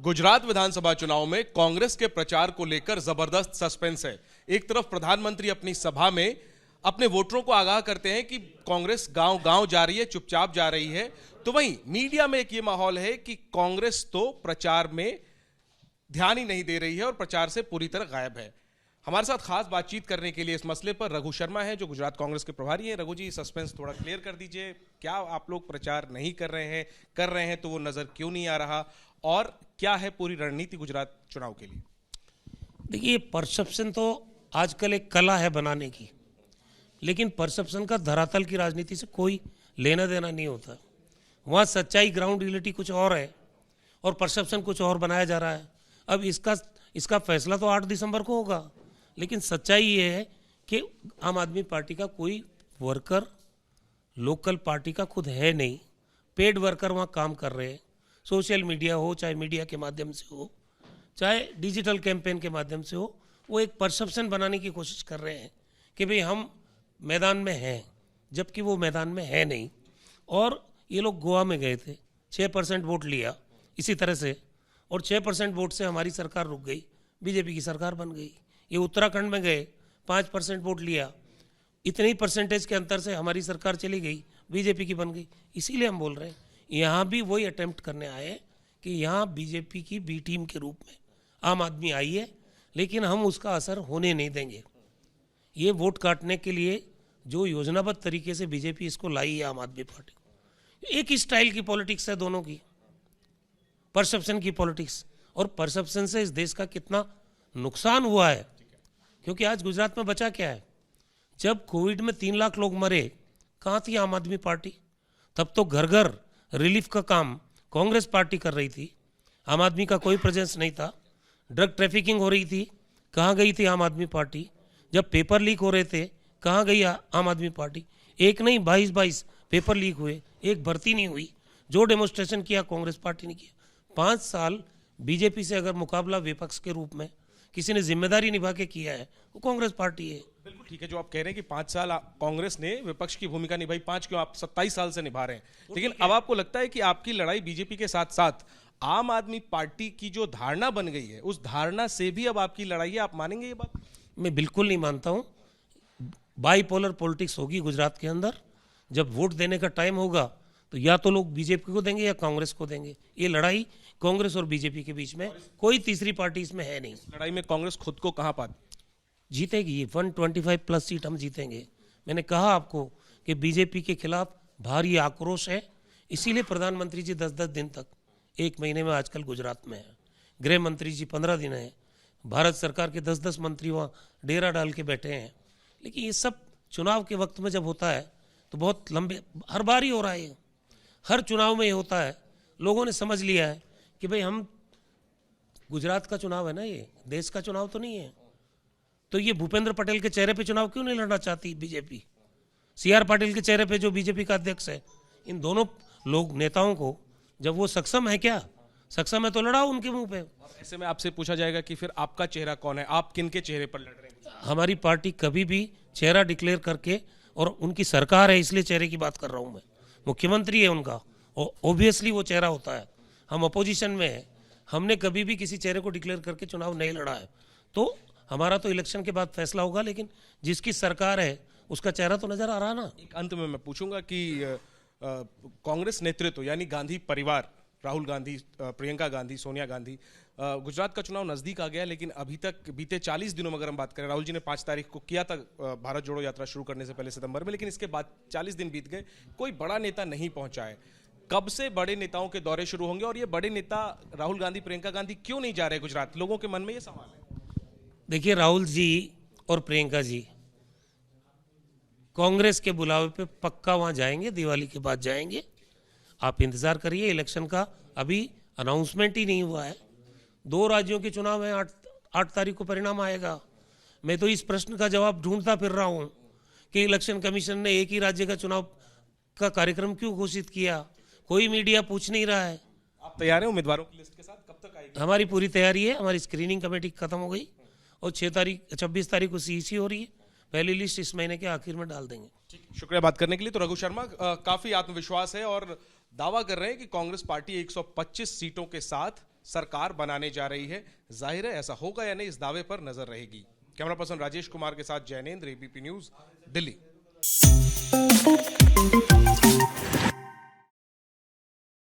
गुजरात विधानसभा चुनाव में कांग्रेस के प्रचार को लेकर जबरदस्त सस्पेंस है। एक तरफ प्रधानमंत्री अपनी सभा में अपने वोटरों को आगाह करते हैं कि कांग्रेस गांव-गांव जा रही है, चुपचाप जा रही है, तो वहीं मीडिया में एक ये माहौल है कि कांग्रेस तो प्रचार में ध्यान ही नहीं दे रही है और प्रचार से पूरी तरह गायब है। हमारे साथ खास बातचीत करने के लिए इस मसले पर रघु शर्मा है, जो गुजरात कांग्रेस के प्रभारी हैं। रघु जी, सस्पेंस थोड़ा क्लियर कर दीजिए। क्या आप लोग प्रचार नहीं कर रहे हैं तो वो नजर क्यों नहीं आ रहा, और क्या है पूरी रणनीति गुजरात चुनाव के लिए? देखिए, परसेप्शन तो आजकल एक कला है बनाने की, लेकिन परसेप्शन का धरातल की राजनीति से कोई लेना देना नहीं होता। वहाँ सच्चाई, ग्राउंड रियलिटी कुछ और है और परसेप्शन कुछ और बनाया जा रहा है। अब इसका फैसला तो 8 दिसंबर को होगा, लेकिन सच्चाई ये है कि आम आदमी पार्टी का कोई वर्कर लोकल पार्टी का खुद है नहीं। पेड वर्कर वहाँ काम कर रहे हैं, सोशल मीडिया हो, चाहे मीडिया के माध्यम से हो, चाहे डिजिटल कैंपेन के माध्यम से हो, वो एक परसेप्शन बनाने की कोशिश कर रहे हैं कि भाई हम मैदान में हैं, जबकि वो मैदान में है नहीं। और ये लोग गोवा में गए थे, 6% वोट लिया इसी तरह से, और 6% वोट से हमारी सरकार रुक गई, बीजेपी की सरकार बन गई। ये उत्तराखंड में गए, 5% वोट लिया, इतने ही परसेंटेज के अंतर से हमारी सरकार चली गई, बीजेपी की बन गई। इसीलिए हम बोल रहे हैं यहाँ भी वही अटेम्प्ट करने आए हैं कि यहाँ बीजेपी की बी टीम के रूप में आम आदमी आई है, लेकिन हम उसका असर होने नहीं देंगे। ये वोट काटने के लिए जो योजनाबद्ध तरीके से बीजेपी इसको लाई है आम आदमी पार्टी, एक ही स्टाइल की पॉलिटिक्स है दोनों की, परसेप्शन की पॉलिटिक्स। और परसेप्शन से इस देश का कितना नुकसान हुआ है, क्योंकि आज गुजरात में बचा क्या है? जब कोविड में 3 लाख लोग मरे, कहाँ थी आम आदमी पार्टी? तब तो घर घर रिलीफ का काम कांग्रेस पार्टी कर रही थी, आम आदमी का कोई प्रेजेंस नहीं था। ड्रग ट्रैफिकिंग हो रही थी, कहाँ गई थी आम आदमी पार्टी? जब पेपर लीक हो रहे थे, कहाँ गई आम आदमी पार्टी? एक नहीं 22 पेपर लीक हुए, एक भर्ती नहीं हुई। जो डेमोन्स्ट्रेशन किया कांग्रेस पार्टी ने किया। 5 साल बीजेपी से अगर मुकाबला विपक्ष के रूप में किसी ने जिम्मेदारी निभा के किया है, वो कांग्रेस पार्टी है। बिल्कुल ठीक है, जो आप कह रहे हैं कि 5 साल कांग्रेस ने विपक्ष की भूमिका निभाई, 5 क्यों, आप 27 साल से निभा रहे हैं। लेकिन अब आपको लगता है कि आपकी लड़ाई बीजेपी के साथ साथ आम आदमी पार्टी की जो धारणा बन गई है, उस धारणा से भी अब आपकी लड़ाई है, आप मानेंगे ये बात? मैं बिल्कुल नहीं मानता हूँ। बाईपोलर पॉलिटिक्स होगी गुजरात के अंदर। जब वोट देने का टाइम होगा तो या तो लोग बीजेपी को देंगे या कांग्रेस को देंगे। ये लड़ाई कांग्रेस और बीजेपी के बीच में, कोई तीसरी पार्टी इसमें है नहीं। लड़ाई में कांग्रेस खुद को कहां पाती? जीतेगी, 125+ सीट हम जीतेंगे। मैंने कहा आपको कि बीजेपी के खिलाफ भारी आक्रोश है, इसीलिए प्रधानमंत्री जी 10-10 दिन तक, 1 महीने में आजकल गुजरात में है। गृह मंत्री जी 15 दिन है, भारत सरकार के 10-10 मंत्री वहाँ डेरा डाल के बैठे हैं। लेकिन ये सब चुनाव के वक्त में जब होता है तो बहुत लंबे, हर बार ही हो रहा है, हर चुनाव में ये होता है। लोगों ने समझ लिया है कि भाई हम, गुजरात का चुनाव है ना, ये देश का चुनाव तो नहीं है। तो ये भूपेंद्र पटेल के चेहरे पे चुनाव क्यों नहीं लड़ना चाहती बीजेपी? CR पाटिल के चेहरे पे, जो बीजेपी का अध्यक्ष है, इन दोनों लोग नेताओं को, जब वो सक्षम है, क्या सक्षम है तो लड़ाओ उनके मुंह पे। ऐसे में आपसे पूछा जाएगा कि फिर आपका चेहरा कौन है, आप किन के चेहरे पर लड़ रहे हैं? हमारी पार्टी कभी भी चेहरा डिक्लेयर करके, और उनकी सरकार है इसलिए चेहरे की बात कर रहा हूँ मैं, मुख्यमंत्री है उनका, और ऑब्वियसली वो चेहरा होता है। हम अपोजिशन में है, हमने कभी भी किसी चेहरे को डिक्लेयर करके चुनाव नहीं लड़ा है। तो हमारा तो इलेक्शन के बाद फैसला होगा, लेकिन जिसकी सरकार है उसका चेहरा तो नजर आ रहा ना। एक अंत में मैं पूछूंगा कि कांग्रेस नेतृत्व यानी गांधी परिवार, राहुल गांधी, प्रियंका गांधी, सोनिया गांधी, गुजरात का चुनाव नजदीक आ गया, लेकिन अभी तक बीते 40 दिनों में अगर हम बात करें, राहुल जी ने 5 तारीख को किया था भारत जोड़ो यात्रा शुरू करने से पहले सितंबर में, लेकिन इसके बाद 40 दिन बीत गए, कोई बड़ा नेता नहीं पहुंचा है। कब से बड़े नेताओं के दौरे शुरू होंगे, और ये बड़े नेता राहुल गांधी, प्रियंका गांधी क्यों नहीं जा रहे गुजरात? लोगों के मन में ये सवाल है। देखिए, राहुल जी और प्रियंका जी कांग्रेस के बुलावे पे पक्का वहां जाएंगे, दिवाली के बाद जाएंगे। आप इंतजार करिए, इलेक्शन का अभी अनाउंसमेंट ही नहीं हुआ है। 2 राज्यों के चुनाव हैं, 8 तारीख को परिणाम आएगा। मैं तो इस प्रश्न का जवाब ढूंढता फिर रहा हूं कि इलेक्शन कमीशन ने एक ही राज्य का चुनाव का कार्यक्रम क्यों घोषित किया? कोई मीडिया पूछ नहीं रहा है। आप तैयार हैं उम्मीदवारों की लिस्ट के साथ? कब तक आएगी? हमारी पूरी तैयारी है, हमारी स्क्रीनिंग कमेटी खत्म हो गई और 26 तारीख को CEC हो रही है। पहली लिस्ट इस महीने के आखिर में डाल देंगे। शुक्रिया बात करने के लिए। तो रघु शर्मा काफी आत्मविश्वास है और दावा कर रहे हैं कि कांग्रेस पार्टी 125 सीटों के साथ सरकार बनाने जा रही है। जाहिर है ऐसा होगा या नहीं, इस दावे पर नजर रहेगी। कैमरा पर्सन राजेश कुमार के साथ जैनेंद्र, एबीपी न्यूज, दिल्ली।